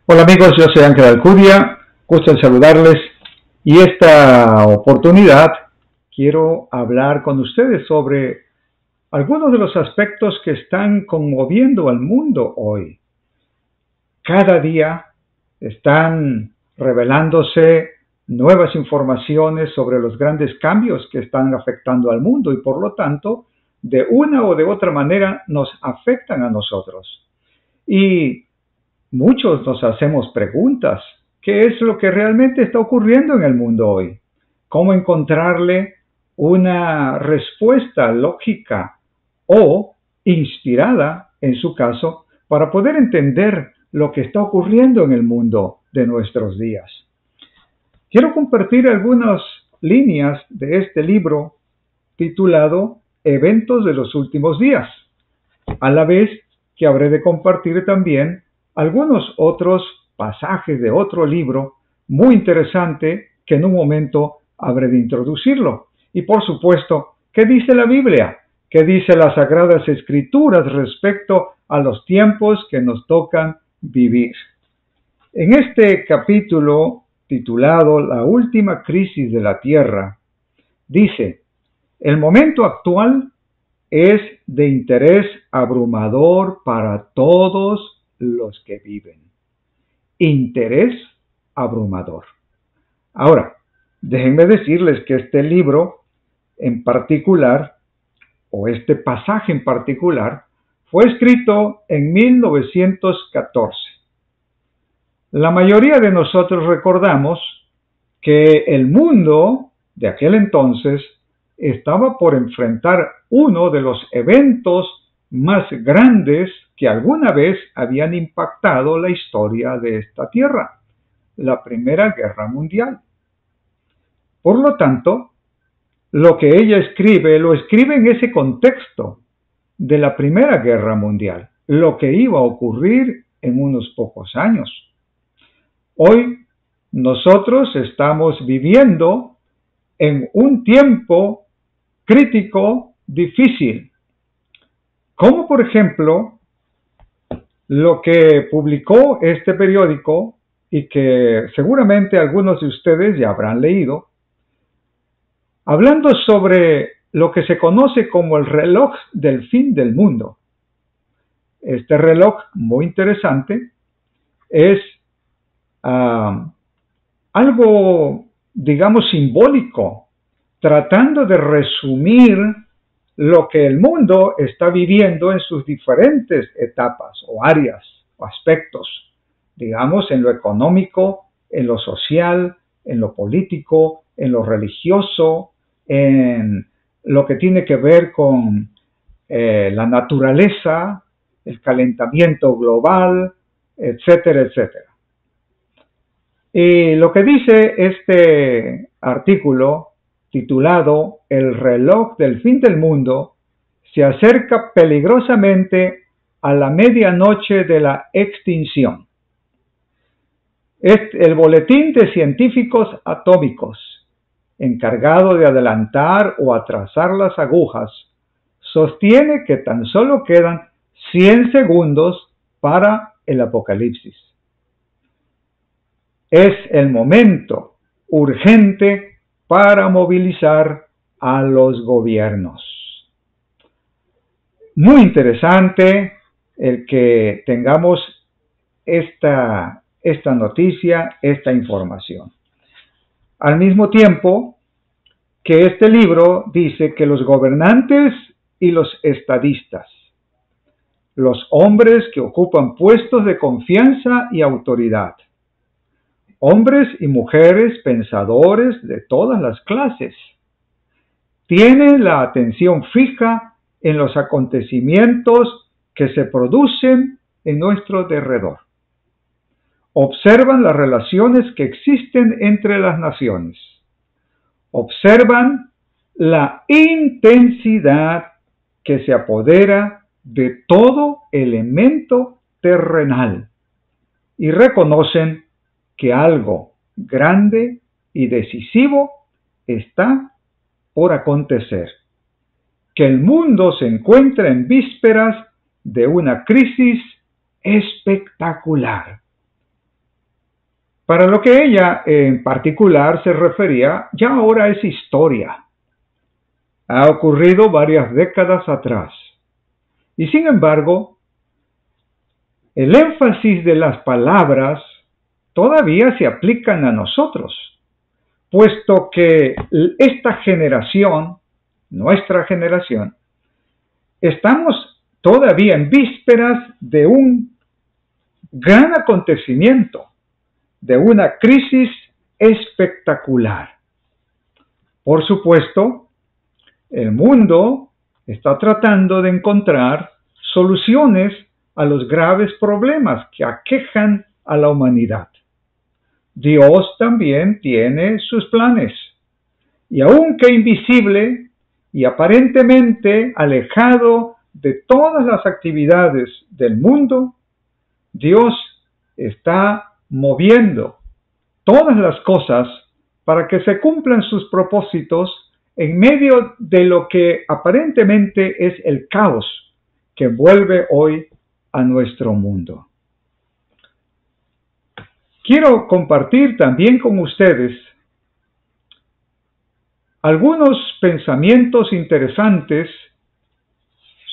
Hola amigos, yo soy Ángel Alcudia, gusto en saludarles y esta oportunidad quiero hablar con ustedes sobre algunos de los aspectos que están conmoviendo al mundo hoy. Cada día están revelándose nuevas informaciones sobre los grandes cambios que están afectando al mundo y por lo tanto, de una o de otra manera nos afectan a nosotros. Y muchos nos hacemos preguntas. ¿Qué es lo que realmente está ocurriendo en el mundo hoy? ¿Cómo encontrarle una respuesta lógica o inspirada, en su caso, para poder entender lo que está ocurriendo en el mundo de nuestros días? Quiero compartir algunas líneas de este libro titulado Eventos de los últimos días, a la vez que habré de compartir también algunos otros pasajes de otro libro muy interesante que en un momento habré de introducirlo. Y por supuesto, ¿qué dice la Biblia? ¿Qué dice las Sagradas Escrituras respecto a los tiempos que nos tocan vivir? En este capítulo titulado La última crisis de la Tierra, dice: el momento actual es de interés abrumador para todos los que viven. Interés abrumador. Ahora, déjenme decirles que este libro en particular, o este pasaje en particular, fue escrito en 1914. La mayoría de nosotros recordamos que el mundo de aquel entonces estaba por enfrentar uno de los eventos más grandes que alguna vez habían impactado la historia de esta tierra, la Primera Guerra Mundial. Por lo tanto, lo que ella escribe, lo escribe en ese contexto de la Primera Guerra Mundial, lo que iba a ocurrir en unos pocos años. Hoy nosotros estamos viviendo en un tiempo crítico, difícil, como por ejemplo lo que publicó este periódico y que seguramente algunos de ustedes ya habrán leído, hablando sobre lo que se conoce como el reloj del fin del mundo. Este reloj, muy interesante, es algo, digamos, simbólico, tratando de resumir lo que el mundo está viviendo en sus diferentes etapas o áreas o aspectos, digamos, en lo económico, en lo social, en lo político, en lo religioso, en lo que tiene que ver con la naturaleza, el calentamiento global, etcétera, etcétera. Y lo que dice este artículo titulado El reloj del fin del mundo se acerca peligrosamente a la medianoche de la extinción. El boletín de científicos atómicos, encargado de adelantar o atrasar las agujas, sostiene que tan solo quedan 100 segundos para el apocalipsis. Es el momento urgente para movilizar a los gobiernos. Muy interesante el que tengamos esta noticia, esta información. Al mismo tiempo que este libro dice que los gobernantes y los estadistas, los hombres que ocupan puestos de confianza y autoridad, hombres y mujeres pensadores de todas las clases, tienen la atención fija en los acontecimientos que se producen en nuestro derredor. Observan las relaciones que existen entre las naciones. Observan la intensidad que se apodera de todo elemento terrenal y reconocen que algo grande y decisivo está por acontecer, que el mundo se encuentra en vísperas de una crisis espectacular. Para lo que ella en particular se refería, ya ahora es historia. Ha ocurrido varias décadas atrás. Y sin embargo, el énfasis de las palabras todavía se aplican a nosotros, puesto que esta generación, nuestra generación, estamos todavía en vísperas de un gran acontecimiento, de una crisis espectacular. Por supuesto, el mundo está tratando de encontrar soluciones a los graves problemas que aquejan a la humanidad. Dios también tiene sus planes, y aunque invisible y aparentemente alejado de todas las actividades del mundo, Dios está moviendo todas las cosas para que se cumplan sus propósitos en medio de lo que aparentemente es el caos que envuelve hoy a nuestro mundo. Quiero compartir también con ustedes algunos pensamientos interesantes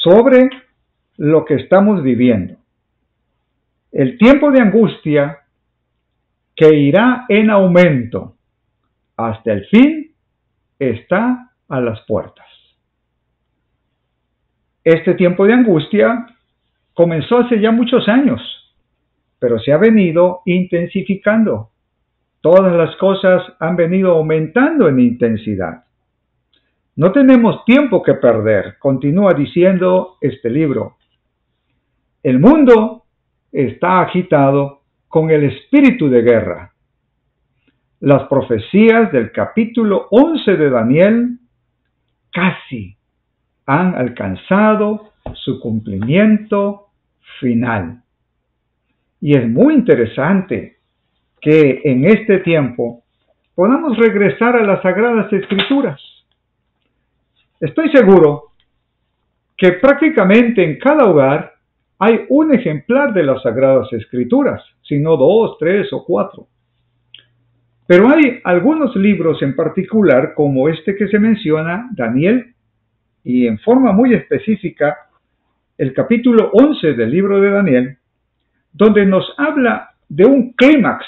sobre lo que estamos viviendo. El tiempo de angustia que irá en aumento hasta el fin está a las puertas. Este tiempo de angustia comenzó hace ya muchos años, pero se ha venido intensificando. Todas las cosas han venido aumentando en intensidad. No tenemos tiempo que perder, continúa diciendo este libro. El mundo está agitado con el espíritu de guerra. Las profecías del capítulo 11 de Daniel casi han alcanzado su cumplimiento final. Y es muy interesante que en este tiempo podamos regresar a las Sagradas Escrituras. Estoy seguro que prácticamente en cada hogar hay un ejemplar de las Sagradas Escrituras, si no 2, 3 o 4. Pero hay algunos libros en particular, como este que se menciona, Daniel, y en forma muy específica, el capítulo 11 del libro de Daniel, donde nos habla de un clímax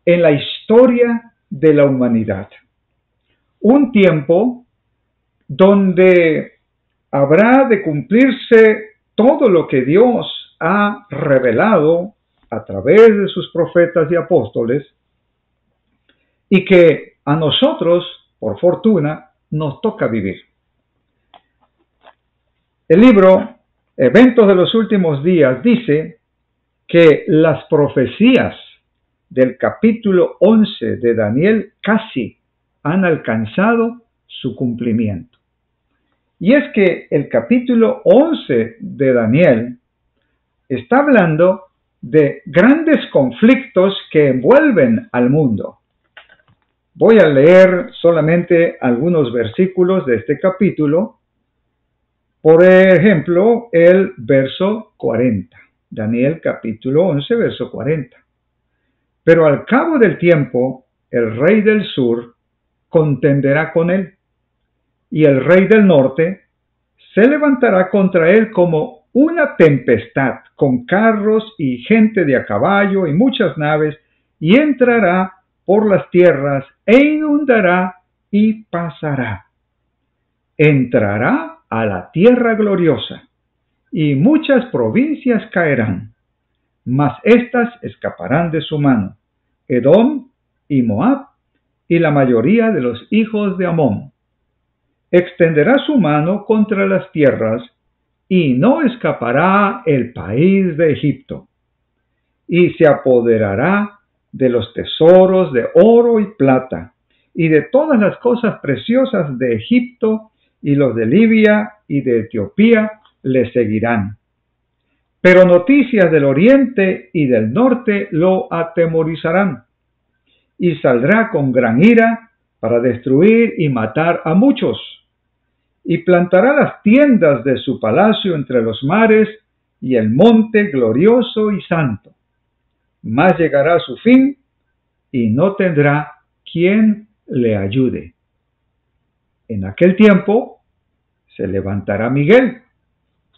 en la historia de la humanidad. Un tiempo donde habrá de cumplirse todo lo que Dios ha revelado a través de sus profetas y apóstoles, y que a nosotros, por fortuna, nos toca vivir. El libro Eventos de los Últimos Días dice que las profecías del capítulo 11 de Daniel casi han alcanzado su cumplimiento. Y es que el capítulo 11 de Daniel está hablando de grandes conflictos que envuelven al mundo. Voy a leer solamente algunos versículos de este capítulo. Por ejemplo, el verso 40. Daniel capítulo 11, verso 40. Pero al cabo del tiempo, el rey del sur contenderá con él, y el rey del norte se levantará contra él como una tempestad, con carros y gente de a caballo y muchas naves, y entrará por las tierras e inundará y pasará. Entrará a la tierra gloriosa, y muchas provincias caerán, mas éstas escaparán de su mano, Edom y Moab, y la mayoría de los hijos de Amón. Extenderá su mano contra las tierras, y no escapará el país de Egipto, y se apoderará de los tesoros de oro y plata, y de todas las cosas preciosas de Egipto, y los de Libia y de Etiopía le seguirán. Pero noticias del oriente y del norte lo atemorizarán, y saldrá con gran ira para destruir y matar a muchos, y plantará las tiendas de su palacio entre los mares y el monte glorioso y santo. Mas llegará a su fin y no tendrá quien le ayude. En aquel tiempo se levantará Miguel,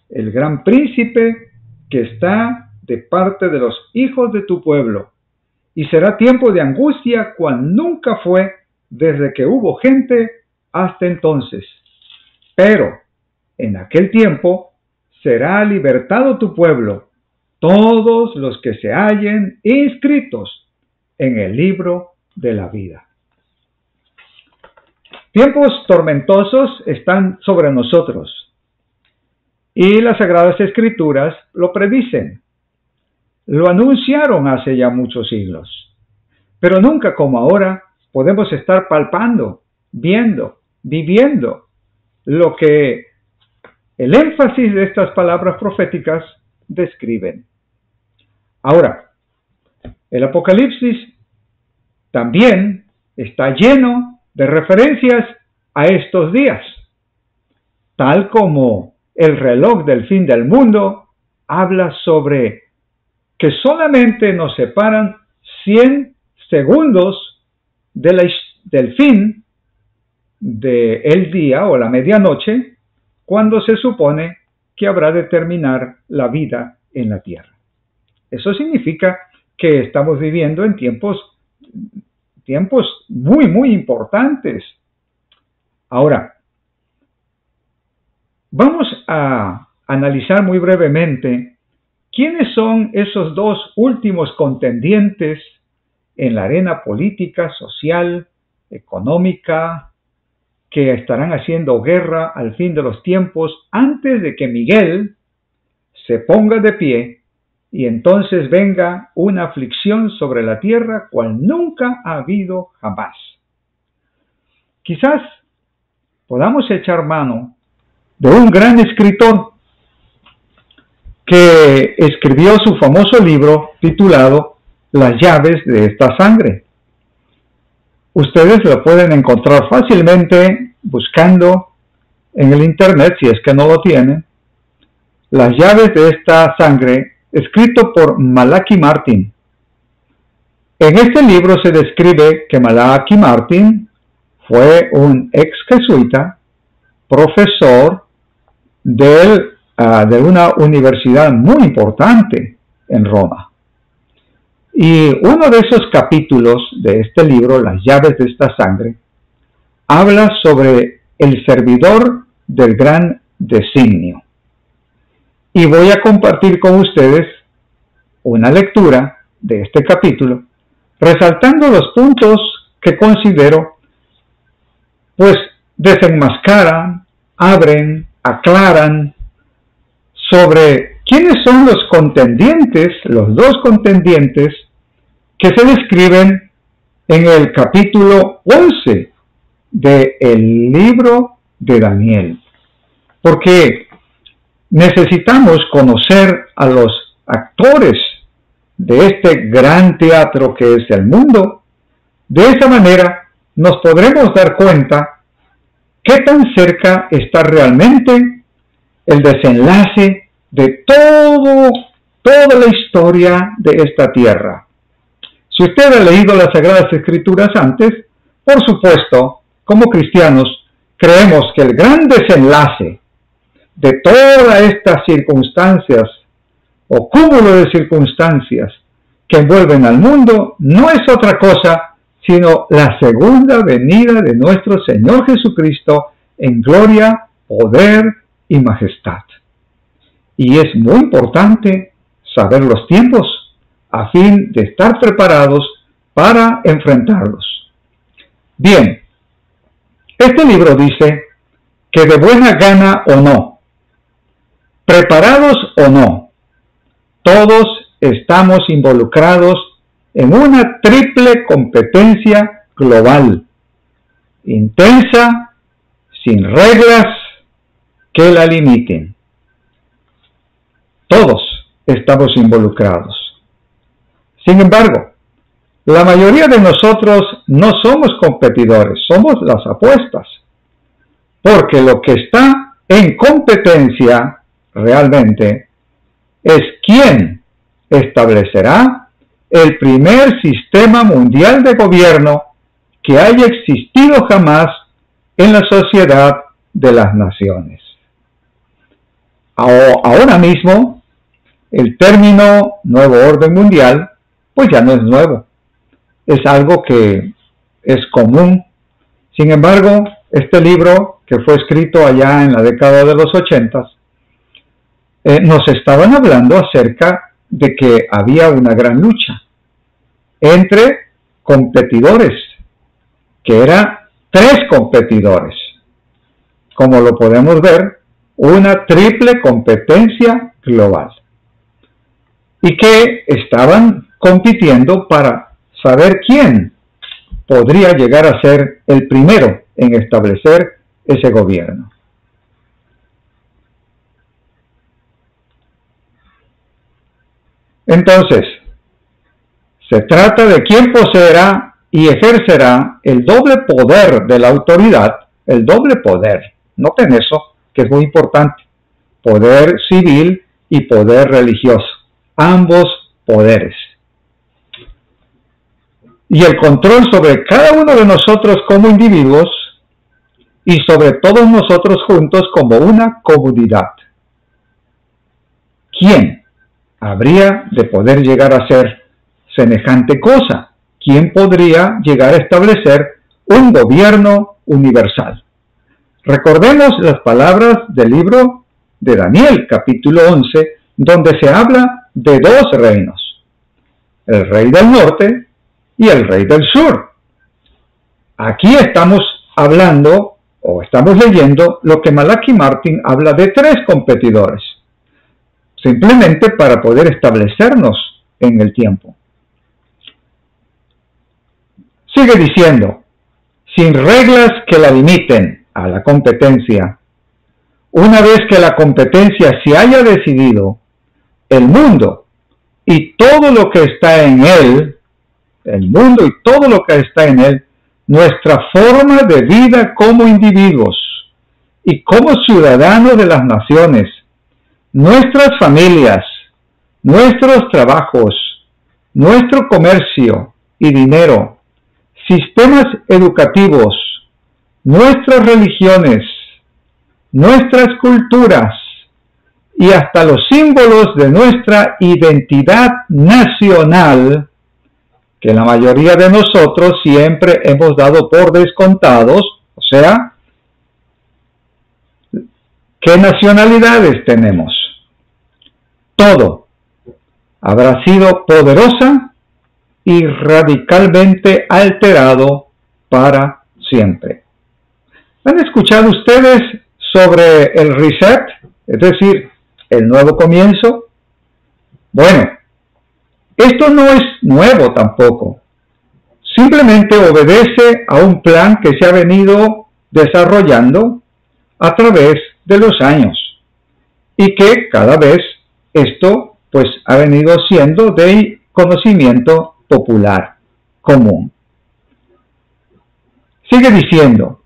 el gran príncipe que está de parte de los hijos de tu pueblo, y será tiempo de angustia cual nunca fue desde que hubo gente hasta entonces. Pero en aquel tiempo será libertado tu pueblo, todos los que se hallen inscritos en el libro de la vida. Tiempos tormentosos están sobre nosotros y las Sagradas Escrituras lo predicen. Lo anunciaron hace ya muchos siglos, pero nunca como ahora podemos estar palpando, viendo, viviendo lo que el énfasis de estas palabras proféticas describen. Ahora, el Apocalipsis también está lleno de referencias a estos días, tal como el reloj del fin del mundo habla sobre que solamente nos separan 100 segundos del fin del día o la medianoche, cuando se supone que habrá de terminar la vida en la tierra. Eso significa que estamos viviendo en tiempos muy, muy importantes. Ahora, vamos a analizar muy brevemente quiénes son esos dos últimos contendientes en la arena política, social, económica, que estarán haciendo guerra al fin de los tiempos antes de que Miguel se ponga de pie y entonces venga una aflicción sobre la tierra cual nunca ha habido jamás. Quizás podamos echar mano de un gran escritor que escribió su famoso libro titulado Las llaves de esta sangre. Ustedes lo pueden encontrar fácilmente buscando en el internet, si es que no lo tienen. Las llaves de esta sangre, escrito por Malachi Martin. En este libro se describe que Malachi Martin fue un ex jesuita, profesor de una universidad muy importante en Roma. Y uno de esos capítulos de este libro, Las llaves de esta sangre, habla sobre el servidor del gran designio. Y voy a compartir con ustedes una lectura de este capítulo, resaltando los puntos que considero, pues desenmascaran, abren, aclaran sobre quiénes son los contendientes, los dos contendientes que se describen en el capítulo 11 del libro de Daniel. Porque necesitamos conocer a los actores de este gran teatro que es el mundo. De esa manera nos podremos dar cuenta qué tan cerca está realmente el desenlace de toda la historia de esta tierra. Si usted ha leído las Sagradas Escrituras antes, por supuesto, como cristianos, creemos que el gran desenlace de todas estas circunstancias o cúmulo de circunstancias que envuelven al mundo no es otra cosa sino la segunda venida de nuestro Señor Jesucristo en gloria, poder y majestad. Y es muy importante saber los tiempos a fin de estar preparados para enfrentarlos. Bien, este libro dice que de buena gana o no, preparados o no, todos estamos involucrados en una triple competencia global, intensa, sin reglas que la limiten. Todos estamos involucrados. Sin embargo, la mayoría de nosotros no somos competidores, somos las apuestas. Porque lo que está en competencia realmente es quién establecerá el primer sistema mundial de gobierno que haya existido jamás en la sociedad de las naciones. Ahora mismo, el término nuevo orden mundial, pues ya no es nuevo, es algo que es común. Sin embargo, este libro, que fue escrito allá en la década de los 80, nos estaban hablando acerca de que había una gran lucha entre competidores, que eran 3 competidores. Como lo podemos ver, una triple competencia global. Y que estaban compitiendo para saber quién podría llegar a ser el primero en establecer ese gobierno. Entonces, se trata de quién poseerá y ejercerá el doble poder de la autoridad, el doble poder. Noten eso, que es muy importante. Poder civil y poder religioso. Ambos poderes. Y el control sobre cada uno de nosotros como individuos y sobre todos nosotros juntos como una comunidad. ¿Quién habría de poder llegar a ser semejante cosa? ¿Quién podría llegar a establecer un gobierno universal? Recordemos las palabras del libro de Daniel, capítulo 11, donde se habla de 2 reinos, el rey del norte y el rey del sur. Aquí estamos hablando, o estamos leyendo, lo que Malachi Martin habla de 3 competidores, simplemente para poder establecernos en el tiempo. Sigue diciendo, sin reglas que la limiten a la competencia. Una vez que la competencia se haya decidido, el mundo y todo lo que está en él, el mundo y todo lo que está en él, nuestra forma de vida como individuos y como ciudadanos de las naciones, nuestras familias, nuestros trabajos, nuestro comercio y dinero, sistemas educativos, nuestras religiones, nuestras culturas y hasta los símbolos de nuestra identidad nacional, que la mayoría de nosotros siempre hemos dado por descontados, o sea, ¿qué nacionalidades tenemos? Todo habrá sido poderosa y radicalmente alterado para siempre. ¿Han escuchado ustedes sobre el reset? Es decir, el nuevo comienzo. Bueno, esto no es nuevo tampoco. Simplemente obedece a un plan que se ha venido desarrollando a través de los años y que cada vez esto pues ha venido siendo de conocimiento popular común. Sigue diciendo,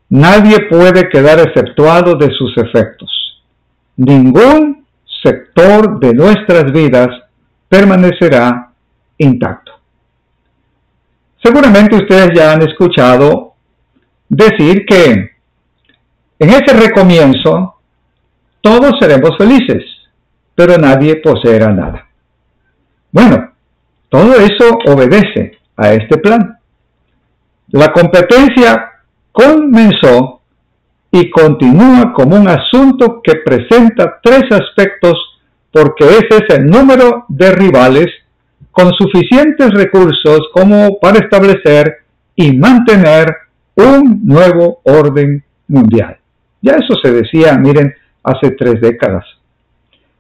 nadie puede quedar exceptuado de sus efectos. Ningún sector de nuestras vidas permanecerá intacto. Seguramente ustedes ya han escuchado decir que en ese recomienzo todos seremos felices, pero nadie poseerá nada. Bueno, todo eso obedece a este plan. La competencia comenzó y continúa como un asunto que presenta 3 aspectos porque ese es el número de rivales con suficientes recursos como para establecer y mantener un nuevo orden mundial. Ya eso se decía, miren, hace 3 décadas.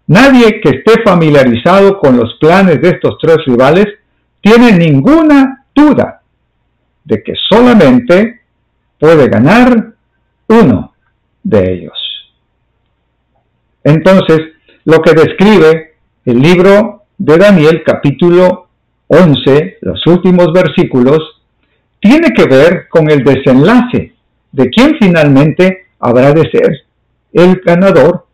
Nadie que esté familiarizado con los planes de estos 3 rivales tiene ninguna duda de que solamente puede ganar uno de ellos. Entonces, lo que describe el libro de Daniel, capítulo 11, los últimos versículos, tiene que ver con el desenlace de quién finalmente habrá de ser el ganador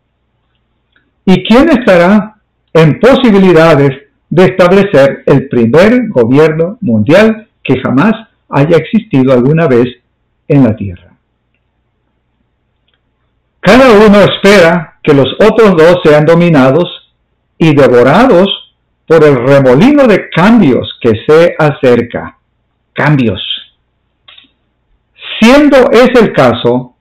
y quién estará en posibilidades de establecer el primer gobierno mundial que jamás haya existido alguna vez en la Tierra. Cada uno espera que los otros dos sean dominados y devorados por el remolino de cambios que se acerca. Cambios. Siendo ese el caso,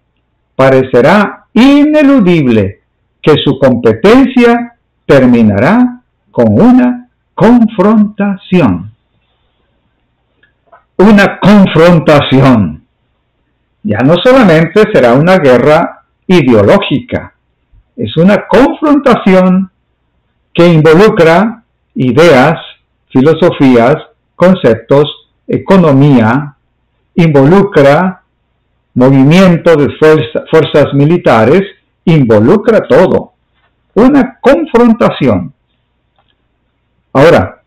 parecerá ineludible que su competencia terminará con una confrontación. Una confrontación. Ya no solamente será una guerra ideológica, es una confrontación que involucra ideas, filosofías, conceptos, economía, involucra movimiento de fuerzas militares, involucra todo. Una confrontación. Ahora,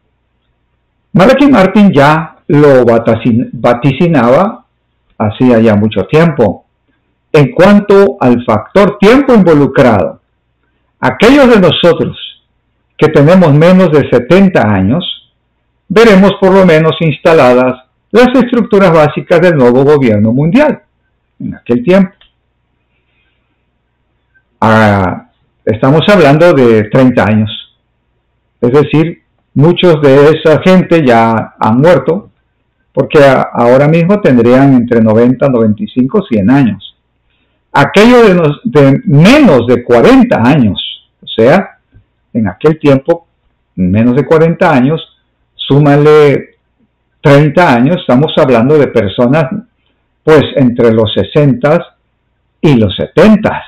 Malachi Martin ya lo vaticinaba hacía ya mucho tiempo. En cuanto al factor tiempo involucrado, aquellos de nosotros que tenemos menos de 70 años, veremos por lo menos instaladas las estructuras básicas del nuevo gobierno mundial en aquel tiempo. Estamos hablando de 30 años. Es decir, muchos de esa gente ya han muerto, porque ahora mismo tendrían entre 90, 95, 100 años. Aquellos de menos de 40 años, o sea, en aquel tiempo, menos de 40 años, súmale 30 años, estamos hablando de personas, pues, entre los 60 y los 70.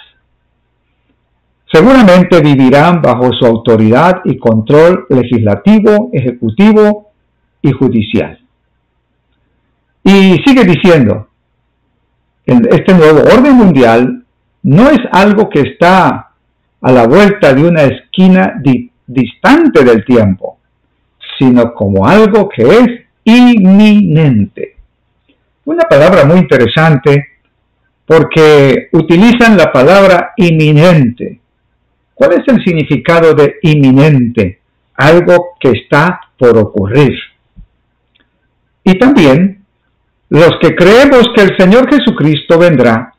Seguramente vivirán bajo su autoridad y control legislativo, ejecutivo y judicial. Y sigue diciendo, este nuevo orden mundial no es algo que está a la vuelta de una esquina distante del tiempo, sino como algo que es inminente. Una palabra muy interesante porque utilizan la palabra inminente. ¿Cuál es el significado de inminente? Algo que está por ocurrir. Y también, los que creemos que el Señor Jesucristo vendrá,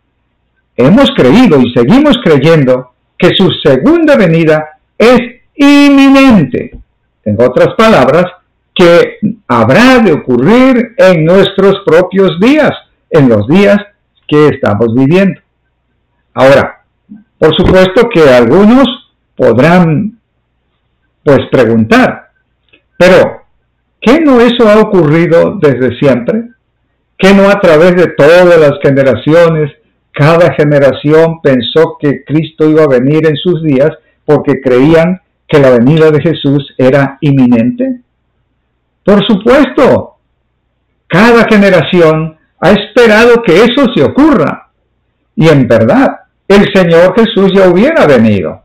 hemos creído y seguimos creyendo que su segunda venida es inminente. En otras palabras, que habrá de ocurrir en nuestros propios días, en los días que estamos viviendo. Ahora, por supuesto que algunos podrán, pues, preguntar, pero, ¿qué no eso ha ocurrido desde siempre? ¿Qué no a través de todas las generaciones, cada generación pensó que Cristo iba a venir en sus días porque creían que la venida de Jesús era inminente? Por supuesto, cada generación ha esperado que eso se ocurra. Y en verdad, el Señor Jesús ya hubiera venido.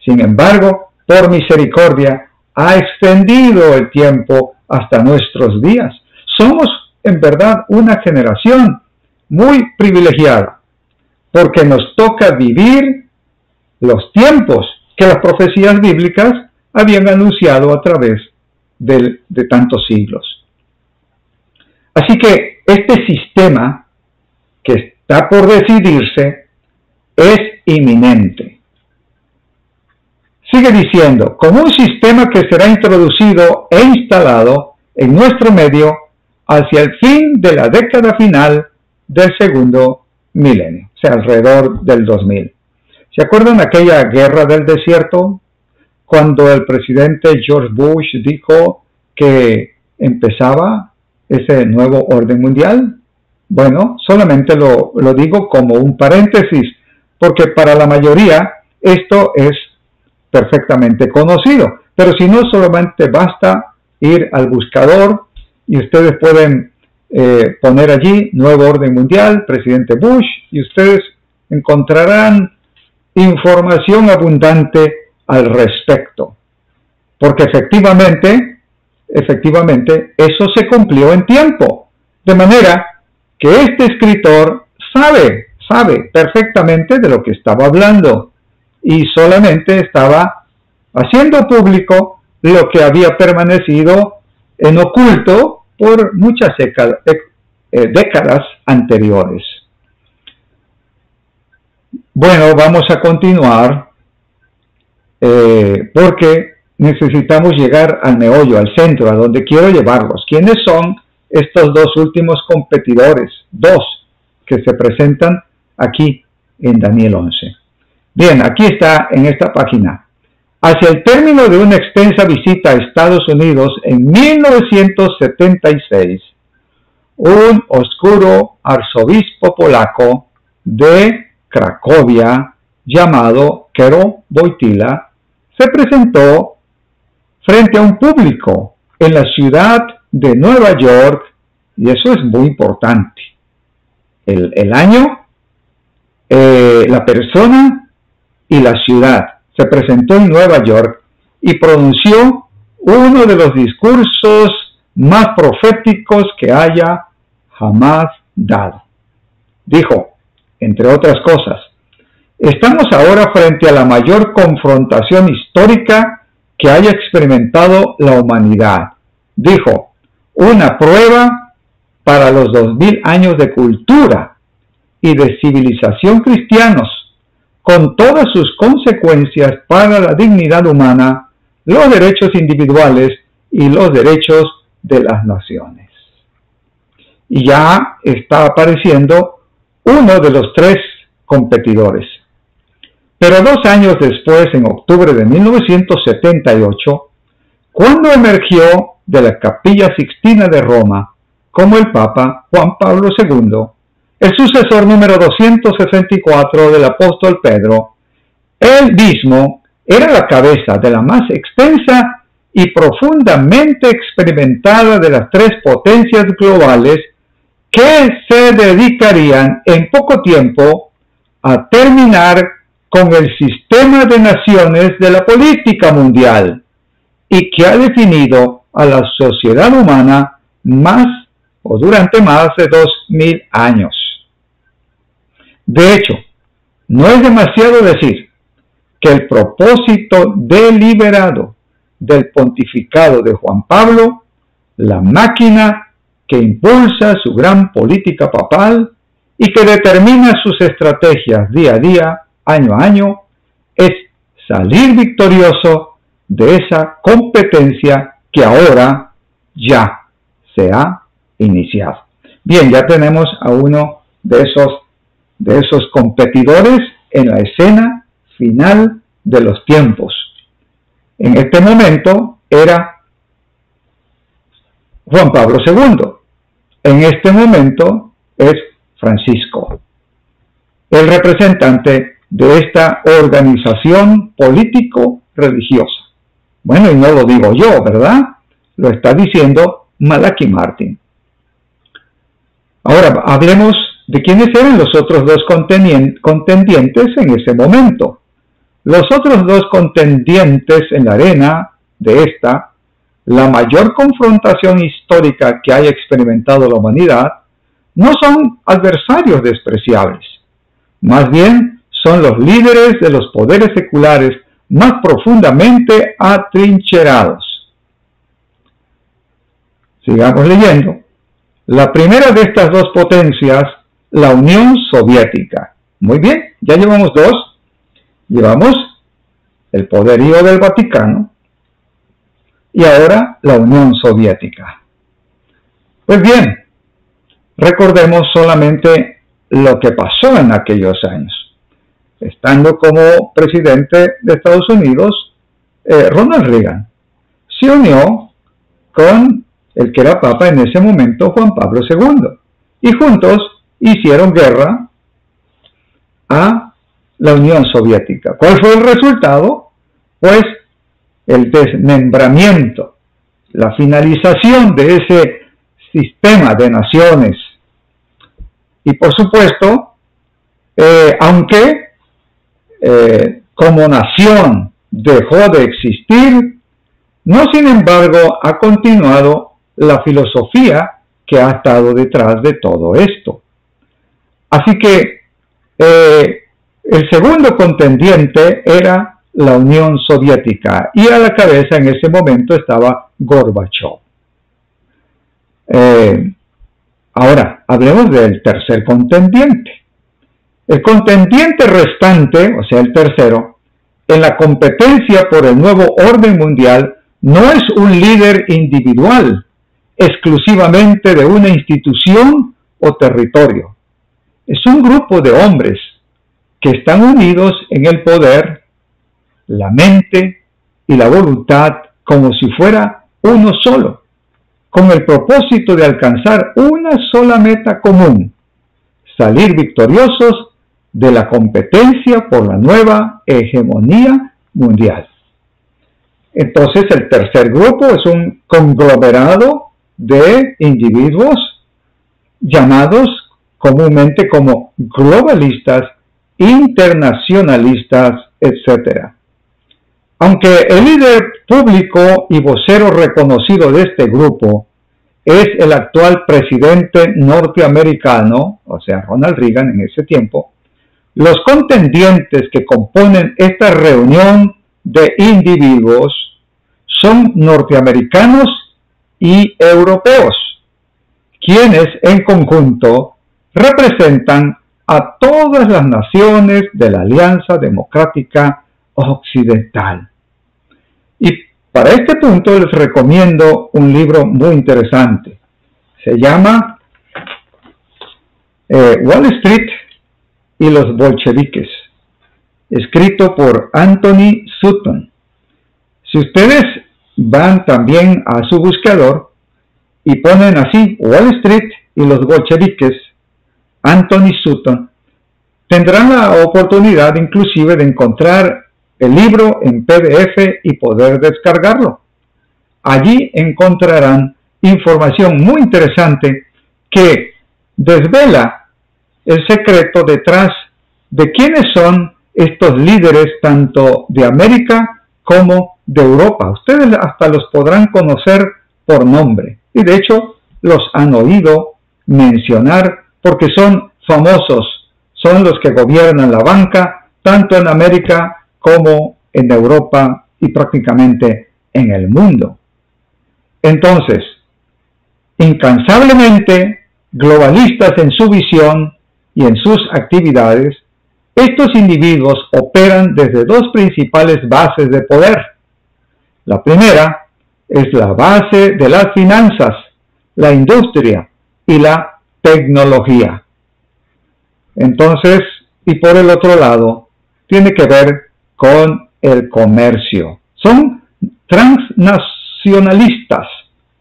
Sin embargo, por misericordia, ha extendido el tiempo hasta nuestros días. Somos, en verdad, una generación muy privilegiada, porque nos toca vivir los tiempos que las profecías bíblicas habían anunciado a través de tantos siglos. Así que este sistema que está por decidirse es inminente. Sigue diciendo, como un sistema que será introducido e instalado en nuestro medio hacia el fin de la década final del segundo milenio, o sea, alrededor del 2000. ¿Se acuerdan aquella guerra del desierto? Cuando el presidente George Bush dijo que empezaba ese nuevo orden mundial. Bueno, solamente lo digo como un paréntesis, porque para la mayoría esto es perfectamente conocido. Pero si no, solamente basta ir al buscador y ustedes pueden poner allí nuevo orden mundial, presidente Bush, y ustedes encontrarán información abundante al respecto. Porque efectivamente, eso se cumplió en tiempo. De manera que este escritor sabe perfectamente de lo que estaba hablando y solamente estaba haciendo público lo que había permanecido en oculto por muchas décadas anteriores. Bueno, vamos a continuar porque necesitamos llegar al meollo, al centro, a donde quiero llevarlos. ¿Quiénes son estos dos últimos competidores? Dos que se presentan aquí en Daniel 11. Bien, aquí está en esta página. Hacia el término de una extensa visita a Estados Unidos en 1976, un oscuro arzobispo polaco de Cracovia llamado Karol Wojtyła se presentó frente a un público en la ciudad de Nueva York, y eso es muy importante. El año, la persona y la ciudad. Se presentó en Nueva York y pronunció uno de los discursos más proféticos que haya jamás dado. Dijo, entre otras cosas, estamos ahora frente a la mayor confrontación histórica que haya experimentado la humanidad. Dijo, una prueba para los 2000 años de cultura y de civilización cristianos, con todas sus consecuencias para la dignidad humana, los derechos individuales y los derechos de las naciones. Y ya está apareciendo uno de los tres competidores. Pero 2 años después, en octubre de 1978, cuando emergió de la Capilla Sixtina de Roma como el Papa Juan Pablo II, el sucesor número 264 del apóstol Pedro, él mismo era la cabeza de la más extensa y profundamente experimentada de las tres potencias globales que se dedicarían en poco tiempo a terminar con el sistema de naciones de la política mundial y que ha definido a la sociedad humana durante más de 2000 años. De hecho, no es demasiado decir que el propósito deliberado del pontificado de Juan Pablo, la máquina que impulsa su gran política papal y que determina sus estrategias día a día, año a año, es salir victorioso de esa competencia que ahora ya se ha iniciado. Bien, ya tenemos a uno de esos competidores en la escena final de los tiempos. En este momento era Juan Pablo II. En este momento es Francisco, el representante de esta organización político-religiosa. Bueno, y no lo digo yo, ¿verdad? Lo está diciendo Malachi Martin. Ahora, hablemos de quiénes eran los otros dos contendientes en ese momento. Los otros dos contendientes en la arena de la mayor confrontación histórica que haya experimentado la humanidad, no son adversarios despreciables. Más bien, son los líderes de los poderes seculares más profundamente atrincherados. Sigamos leyendo. La primera de estas dos potencias, la Unión Soviética. Muy bien, ya llevamos dos. Llevamos el poderío del Vaticano y ahora la Unión Soviética. Pues bien, recordemos solamente lo que pasó en aquellos años. Estando como presidente de Estados Unidos, Ronald Reagan se unió con el que era papa en ese momento, Juan Pablo II, y juntos hicieron guerra a la Unión Soviética. ¿Cuál fue el resultado? Pues el desmembramiento, la finalización de ese sistema de naciones. Y por supuesto, aunque como nación dejó de existir, no sin embargo ha continuado la filosofía que ha estado detrás de todo esto. Así que el segundo contendiente era la Unión Soviética, y a la cabeza en ese momento estaba Gorbachov. Ahora, hablemos del tercer contendiente. El contendiente restante, o sea, el tercero, en la competencia por el nuevo orden mundial, no es un líder individual, exclusivamente de una institución o territorio. Es un grupo de hombres que están unidos en el poder, la mente y la voluntad como si fuera uno solo, con el propósito de alcanzar una sola meta común: salir victoriosos de la competencia por la nueva hegemonía mundial. Entonces, el tercer grupo es un conglomerado de individuos llamados comúnmente como globalistas, internacionalistas, etc. Aunque el líder público y vocero reconocido de este grupo es el actual presidente norteamericano, o sea, Ronald Reagan en ese tiempo, los contendientes que componen esta reunión de individuos son norteamericanos y europeos, quienes en conjunto representan a todas las naciones de la Alianza Democrática Occidental. Y para este punto les recomiendo un libro muy interesante. Se llama Wall Street y los bolcheviques, escrito por Anthony Sutton. Si ustedes van también a su buscador y ponen así Wall Street y los bolcheviques, Anthony Sutton, tendrán la oportunidad inclusive de encontrar el libro en PDF y poder descargarlo. Allí encontrarán información muy interesante que desvela el secreto detrás de quiénes son estos líderes tanto de América como de Europa. Ustedes hasta los podrán conocer por nombre y de hecho los han oído mencionar porque son famosos, son los que gobiernan la banca tanto en América como en Europa y prácticamente en el mundo. Entonces, incansablemente globalistas en su visión y en sus actividades, estos individuos operan desde dos principales bases de poder. La primera es la base de las finanzas, la industria y la tecnología. Entonces, y por el otro lado, tiene que ver con el comercio. Son transnacionalistas,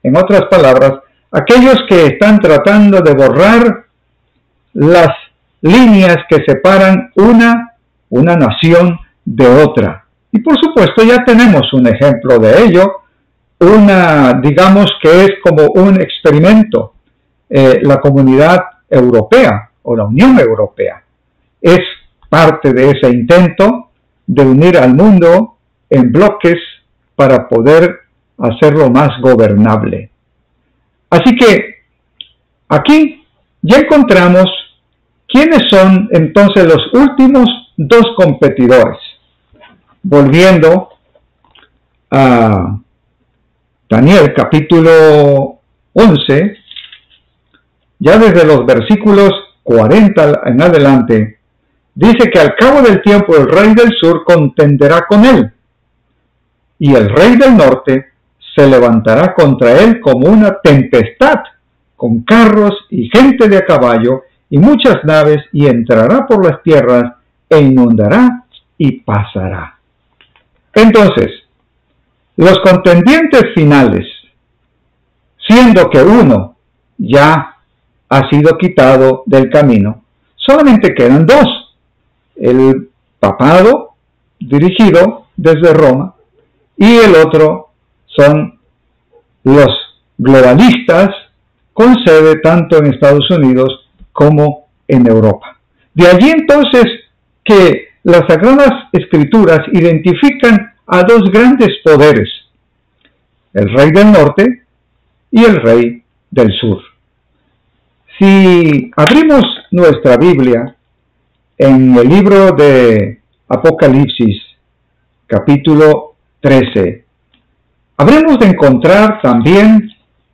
en otras palabras, aquellos que están tratando de borrar las líneas que separan una nación de otra. Y por supuesto ya tenemos un ejemplo de ello, digamos que es como un experimento. La Comunidad Europea o la Unión Europea es parte de ese intento de unir al mundo en bloques para poder hacerlo más gobernable. Así que aquí ya encontramos quiénes son entonces los últimos dos competidores. Volviendo a Daniel capítulo 11, ya desde los versículos 40 en adelante, dice que al cabo del tiempo el rey del sur contenderá con él, y el rey del norte se levantará contra él como una tempestad, con carros y gente de a caballo y muchas naves, y entrará por las tierras e inundará y pasará. Entonces, los contendientes finales, siendo que uno ya ha sido quitado del camino, solamente quedan dos: el papado dirigido desde Roma y el otro son los globalistas con sede tanto en Estados Unidos como en Europa. De allí entonces que las Sagradas Escrituras identifican a dos grandes poderes: el rey del norte y el rey del sur. Si abrimos nuestra Biblia en el libro de Apocalipsis, capítulo 13. Habremos de encontrar también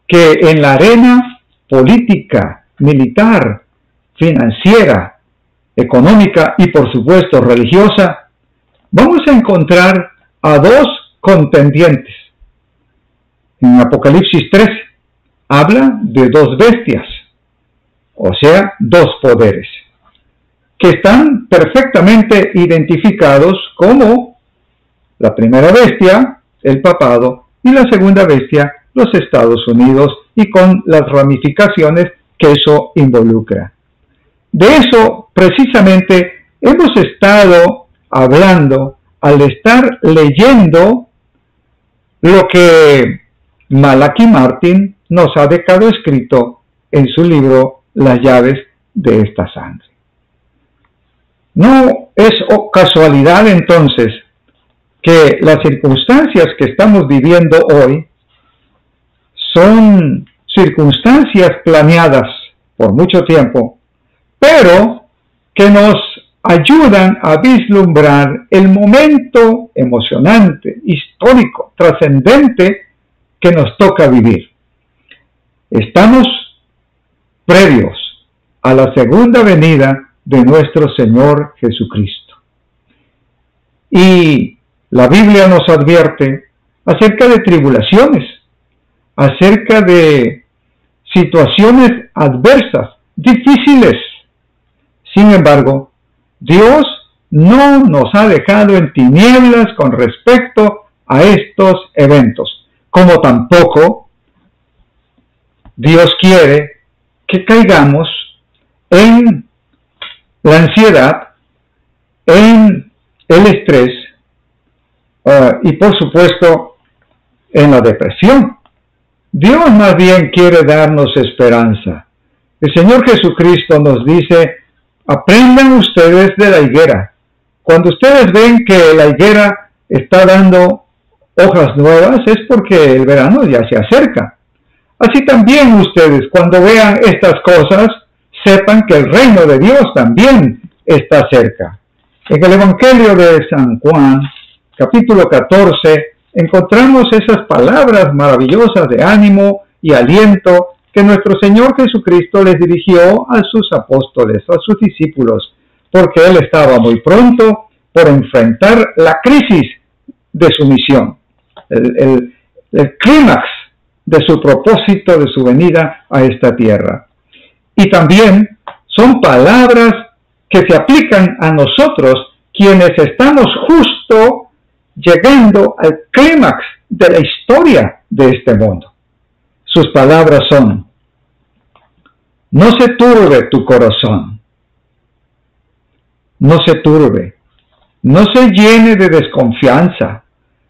que en la arena política, militar, financiera, económica y por supuesto religiosa, vamos a encontrar a dos contendientes. En Apocalipsis 13 habla de dos bestias, o sea, dos poderes, que están perfectamente identificados como la primera bestia, el papado, y la segunda bestia, los Estados Unidos, y con las ramificaciones que eso involucra. De eso precisamente hemos estado hablando al estar leyendo lo que Malachi Martin nos ha dejado escrito en su libro Las llaves de esta sangre. No es casualidad entonces que las circunstancias que estamos viviendo hoy son circunstancias planeadas por mucho tiempo, pero que nos ayudan a vislumbrar el momento emocionante, histórico, trascendente que nos toca vivir. Estamos previos a la segunda venida de nuestro Señor Jesucristo. Y la Biblia nos advierte acerca de tribulaciones, acerca de situaciones adversas, difíciles. Sin embargo, Dios no nos ha dejado en tinieblas con respecto a estos eventos, como tampoco Dios quiere que caigamos en la ansiedad, en el estrés y por supuesto en la depresión. Dios más bien quiere darnos esperanza. El Señor Jesucristo nos dice: aprendan ustedes de la higuera. Cuando ustedes ven que la higuera está dando hojas nuevas, es porque el verano ya se acerca. Así también ustedes, cuando vean estas cosas, sepan que el reino de Dios también está cerca. En el Evangelio de San Juan, capítulo 14, encontramos esas palabras maravillosas de ánimo y aliento que nuestro Señor Jesucristo les dirigió a sus apóstoles, a sus discípulos, porque Él estaba muy pronto por enfrentar la crisis de su misión, el clímax de su propósito, de su venida a esta tierra. Y también son palabras que se aplican a nosotros, quienes estamos justo llegando al clímax de la historia de este mundo. Sus palabras son: no se turbe tu corazón, no se turbe, no se llene de desconfianza,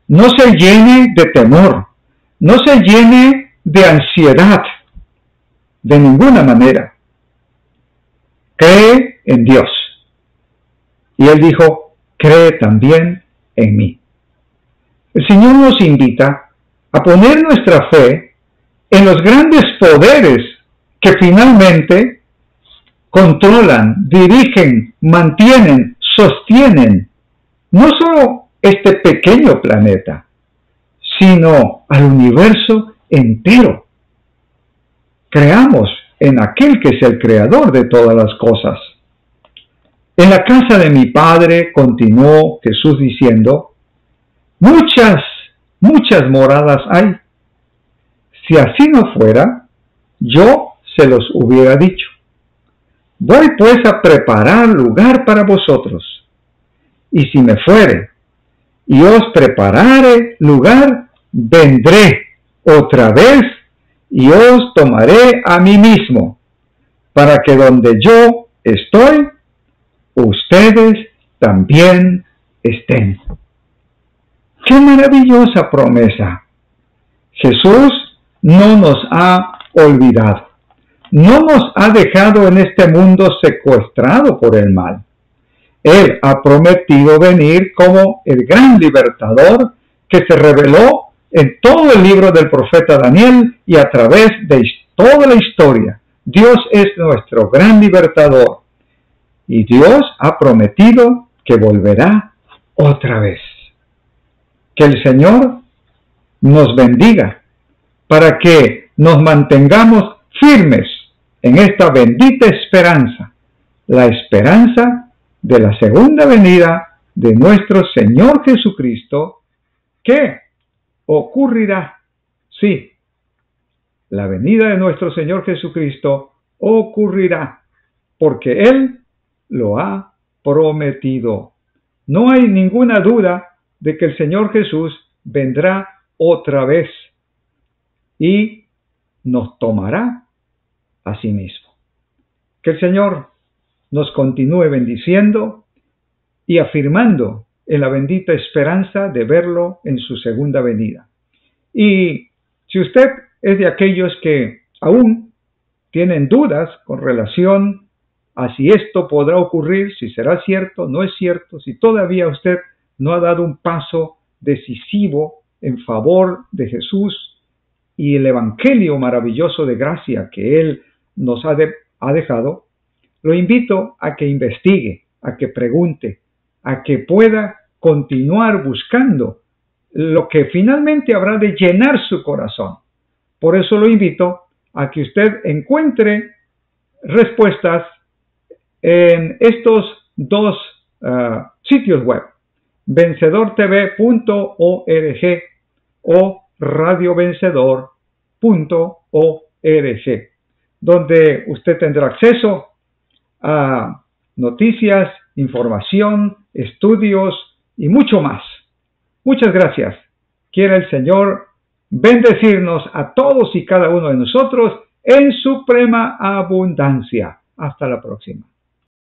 no se llene de temor, no se llene de ansiedad, de ninguna manera. Cree en Dios. Y Él dijo: cree también en mí. El Señor nos invita a poner nuestra fe en los grandes poderes que finalmente controlan, dirigen, mantienen, sostienen no solo este pequeño planeta, sino al universo entero. Creamos en aquel que es el creador de todas las cosas. En la casa de mi Padre, continuó Jesús diciendo, muchas moradas hay. Si así no fuera, yo se los hubiera dicho. Voy pues a preparar lugar para vosotros. Y si me fuere y os preparare lugar, vendré otra vez y os tomaré a mí mismo, para que donde yo estoy, ustedes también estén. ¡Qué maravillosa promesa! Jesús no nos ha olvidado, no nos ha dejado en este mundo secuestrado por el mal. Él ha prometido venir como el gran libertador que se reveló en todo el libro del profeta Daniel y a través de toda la historia. Dios es nuestro gran libertador y Dios ha prometido que volverá otra vez. Que el Señor nos bendiga para que nos mantengamos firmes en esta bendita esperanza, la esperanza de la segunda venida de nuestro Señor Jesucristo, que ocurrirá. Sí, la venida de nuestro Señor Jesucristo ocurrirá, porque Él lo ha prometido. No hay ninguna duda de que el Señor Jesús vendrá otra vez y nos tomará a sí mismo. Que el Señor nos continúe bendiciendo y afirmando en la bendita esperanza de verlo en su segunda venida. Y si usted es de aquellos que aún tienen dudas con relación a si esto podrá ocurrir, si será cierto, no es cierto, si todavía usted no ha dado un paso decisivo en favor de Jesús y el evangelio maravilloso de gracia que Él nos ha dejado, lo invito a que investigue, a que pregunte, a que pueda continuar buscando lo que finalmente habrá de llenar su corazón. Por eso lo invito a que usted encuentre respuestas en estos dos sitios web, vencedortv.org o radiovencedor.org, donde usted tendrá acceso a noticias, información, estudios y mucho más. Muchas gracias. Quiera el Señor bendecirnos a todos y cada uno de nosotros en suprema abundancia. Hasta la próxima.